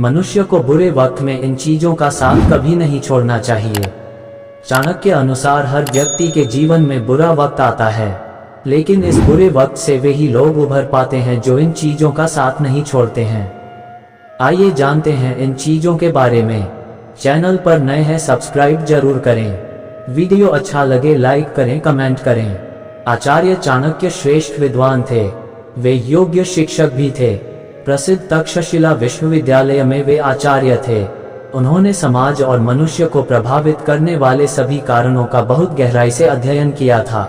मनुष्य को बुरे वक्त में इन चीजों का साथ कभी नहीं छोड़ना चाहिए। चाणक्य के अनुसार हर व्यक्ति के जीवन में बुरा वक्त आता है, लेकिन इस बुरे वक्त से वे ही लोग उभर पाते हैं जो इन चीजों का साथ नहीं छोड़ते हैं। आइए जानते हैं इन चीजों के बारे में। चैनल पर नए हैं सब्सक्राइब जरूर करें। वीडियो अच्छा लगे लाइक करें, कमेंट करें। आचार्य चाणक्य श्रेष्ठ विद्वान थे। वे योग्य शिक्षक भी थे। प्रसिद्ध तक्षशिला विश्वविद्यालय में वे आचार्य थे। उन्होंने समाज और मनुष्य को प्रभावित करने वाले सभी कारणों का बहुत गहराई से अध्ययन किया था।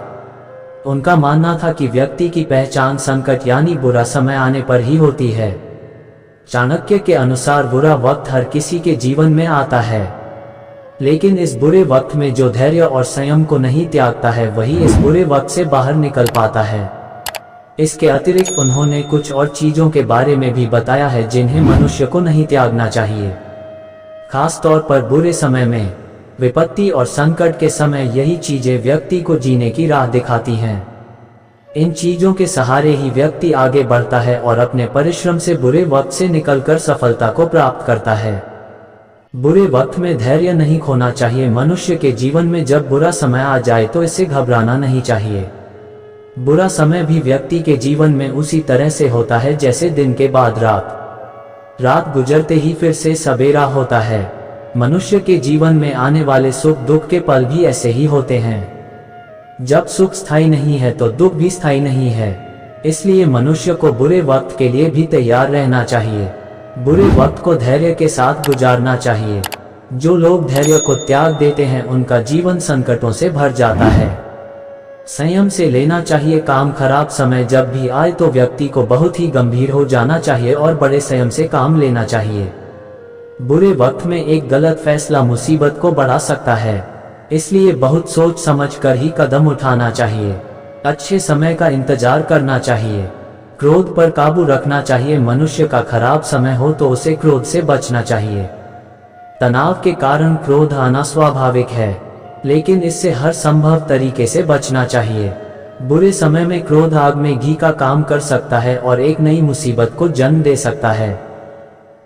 उनका मानना था कि व्यक्ति की पहचान संकट यानी बुरा समय आने पर ही होती है। चाणक्य के अनुसार बुरा वक्त हर किसी के जीवन में आता है, लेकिन इस बुरे वक्त में जो धैर्य और संयम को नहीं त्यागता है वही इस बुरे वक्त से बाहर निकल पाता है। इसके अतिरिक्त उन्होंने कुछ और चीजों के बारे में भी बताया है जिन्हें मनुष्य को नहीं त्यागना चाहिए। खास तौर पर बुरे समय में, विपत्ति और संकट के समय यही चीजें व्यक्ति को जीने की राह दिखाती हैं। इन चीजों के सहारे ही व्यक्ति आगे बढ़ता है और अपने परिश्रम से बुरे वक्त से निकलकर सफलता को प्राप्त करता है। बुरे वक्त में धैर्य नहीं खोना चाहिए। मनुष्य के जीवन में जब बुरा समय आ जाए तो इससे घबराना नहीं चाहिए। बुरा समय भी व्यक्ति के जीवन में उसी तरह से होता है जैसे दिन के बाद रात। रात गुजरते ही फिर से सवेरा होता है। मनुष्य के जीवन में आने वाले सुख दुख के पल भी ऐसे ही होते हैं। जब सुख स्थायी नहीं है तो दुख भी स्थायी नहीं है। इसलिए मनुष्य को बुरे वक्त के लिए भी तैयार रहना चाहिए। बुरे वक्त को धैर्य के साथ गुजारना चाहिए। जो लोग धैर्य को त्याग देते हैं उनका जीवन संकटों से भर जाता है। संयम से लेना चाहिए काम। खराब समय जब भी आए तो व्यक्ति को बहुत ही गंभीर हो जाना चाहिए और बड़े संयम से काम लेना चाहिए। बुरे वक्त में एक गलत फैसला मुसीबत को बढ़ा सकता है, इसलिए बहुत सोच समझ कर ही कदम उठाना चाहिए। अच्छे समय का इंतजार करना चाहिए। क्रोध पर काबू रखना चाहिए। मनुष्य का खराब समय हो तो उसे क्रोध से बचना चाहिए। तनाव के कारण क्रोध आना स्वाभाविक है, लेकिन इससे हर संभव तरीके से बचना चाहिए। बुरे समय में क्रोध आग में घी का काम कर सकता है और एक नई मुसीबत को जन्म दे सकता है।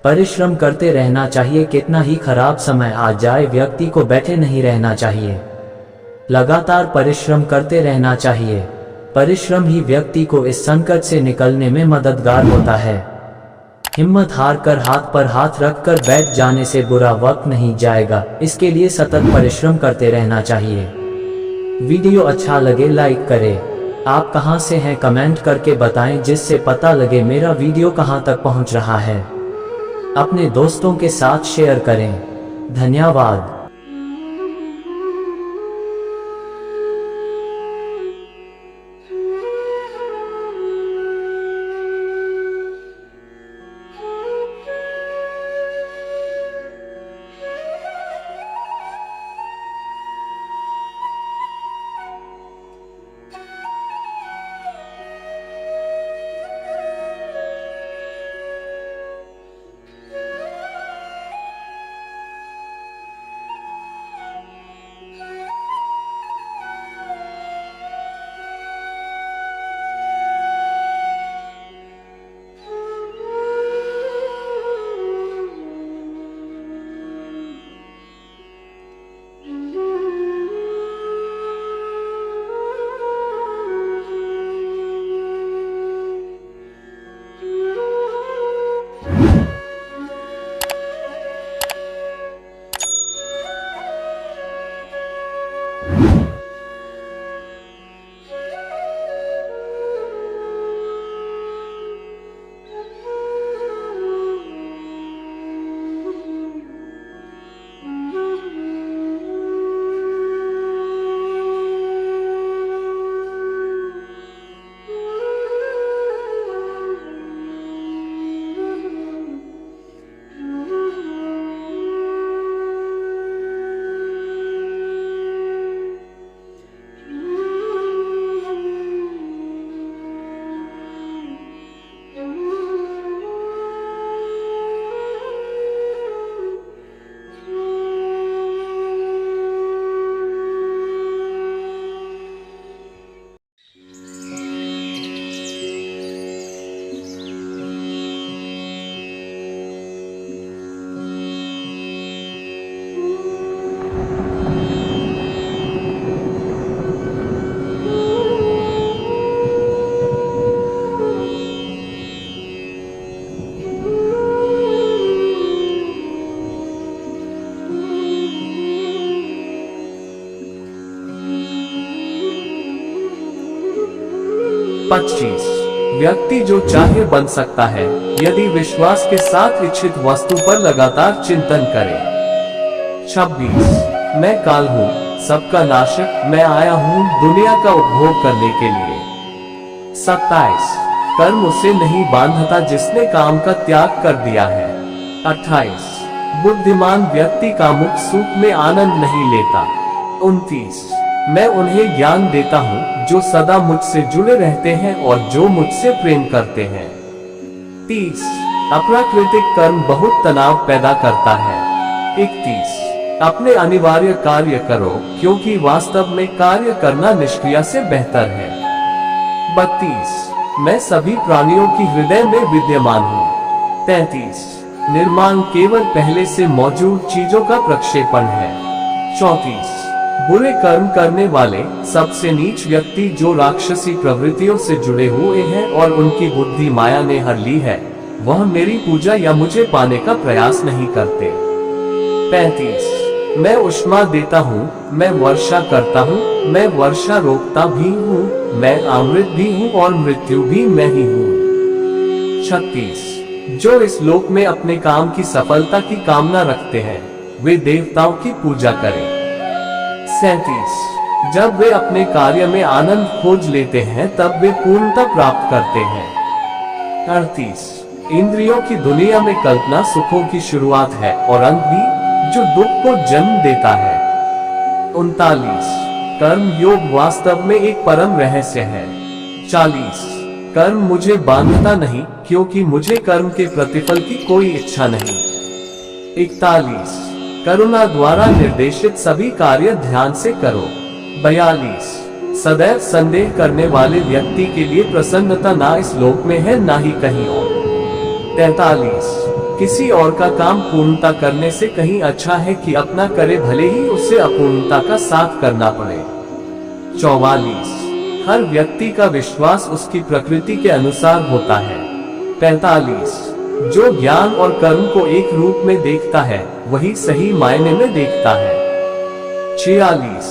परिश्रम करते रहना चाहिए। कितना ही खराब समय आ जाए व्यक्ति को बैठे नहीं रहना चाहिए। लगातार परिश्रम करते रहना चाहिए। परिश्रम ही व्यक्ति को इस संकट से निकलने में मददगार होता है। हिम्मत हार कर हाथ पर हाथ रखकर बैठ जाने से बुरा वक्त नहीं जाएगा। इसके लिए सतत परिश्रम करते रहना चाहिए। वीडियो अच्छा लगे लाइक करें। आप कहां से हैं कमेंट करके बताएं, जिससे पता लगे मेरा वीडियो कहां तक पहुंच रहा है। अपने दोस्तों के साथ शेयर करें। धन्यवाद। 25 व्यक्ति जो चाहे बन सकता है यदि विश्वास के साथ इच्छित वस्तु पर लगातार चिंतन करे। 26 मैं काल हूँ, सबका नाशक, मैं आया हूँ दुनिया का उपभोग करने के लिए। 27 कर्म उसे नहीं बांधता जिसने काम का त्याग कर दिया है। 28 बुद्धिमान व्यक्ति का मुख सुख में आनंद नहीं लेता। 29 मैं उन्हें ज्ञान देता हूँ जो सदा मुझसे जुड़े रहते हैं और जो मुझसे प्रेम करते हैं। 30 अप्राकृतिक कर्म बहुत तनाव पैदा करता है। 31 अपने अनिवार्य कार्य करो क्योंकि वास्तव में कार्य करना निष्क्रिय से बेहतर है। 32 मैं सभी प्राणियों की हृदय में विद्यमान हूँ। 33 निर्माण केवल पहले से मौजूद चीजों का प्रक्षेपण है। 34 बुरे कर्म करने वाले सबसे नीच व्यक्ति जो राक्षसी प्रवृत्तियों से जुड़े हुए हैं और उनकी बुद्धि माया ने हर ली है, वह मेरी पूजा या मुझे पाने का प्रयास नहीं करते। 35 मैं ऊष्मा देता हूँ, मैं वर्षा करता हूँ, मैं वर्षा रोकता भी हूँ, मैं अमृत भी हूँ और मृत्यु भी मैं ही हूँ। 36 जो इस लोक में अपने काम की सफलता की कामना रखते हैं वे देवताओं की पूजा करें। 37 जब वे अपने कार्य में आनंद खोज लेते हैं तब वे पूर्णता प्राप्त करते हैं। 38 इंद्रियों की दुनिया में कल्पना सुखों की शुरुआत है और अंत भी, जो दुख को जन्म देता है। 39 कर्म योग वास्तव में एक परम रहस्य है। 40 कर्म मुझे बांधता नहीं क्योंकि मुझे कर्म के प्रतिफल की कोई इच्छा नहीं। 41 करुणा द्वारा निर्देशित सभी कार्य ध्यान से करो। 42 सदैव संदेह करने वाले व्यक्ति के लिए प्रसन्नता ना इस लोक में है ना ही कहीं और। 43 किसी और का काम पूर्णता करने से कहीं अच्छा है कि अपना करे भले ही उसे अपूर्णता का साथ करना पड़े। 44 हर व्यक्ति का विश्वास उसकी प्रकृति के अनुसार होता है। 45 जो ज्ञान और कर्म को एक रूप में देखता है वही सही मायने में देखता है। 46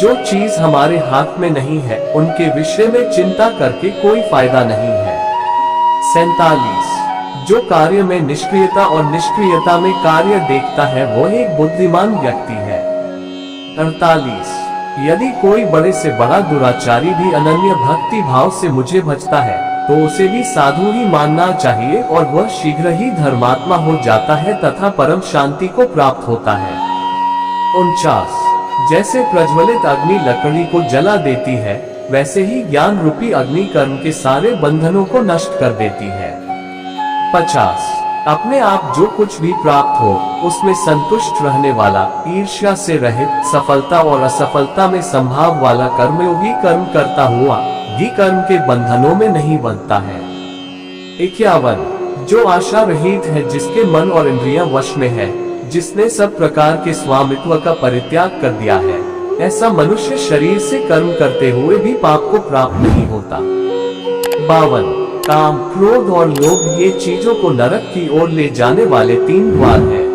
जो चीज हमारे हाथ में नहीं है उनके विषय में चिंता करके कोई फायदा नहीं है। 47 जो कार्य में निष्क्रियता और निष्क्रियता में कार्य देखता है वो एक बुद्धिमान व्यक्ति है। 48 यदि कोई बड़े से बड़ा दुराचारी भी अनन्य भक्ति भाव से मुझे भजता है तो उसे भी साधु ही मानना चाहिए और वह शीघ्र ही धर्मात्मा हो जाता है तथा परम शांति को प्राप्त होता है। 49 जैसे प्रज्वलित अग्नि लकड़ी को जला देती है वैसे ही ज्ञान रूपी अग्नि कर्म के सारे बंधनों को नष्ट कर देती है। 50 अपने आप जो कुछ भी प्राप्त हो उसमें संतुष्ट रहने वाला, ईर्ष्या से रहित, सफलता और असफलता में संभाव वाला कर्मयोगी कर्म करता हुआ भी कर्म के बंधनों में नहीं बंधता है। 51 जो आशा रहित है, जिसके मन और इंद्रियां वश में है, जिसने सब प्रकार के स्वामित्व का परित्याग कर दिया है, ऐसा मनुष्य शरीर से कर्म करते हुए भी पाप को प्राप्त नहीं होता। 52 काम, क्रोध और लोभ ये चीजों को नरक की ओर ले जाने वाले 3 द्वार हैं।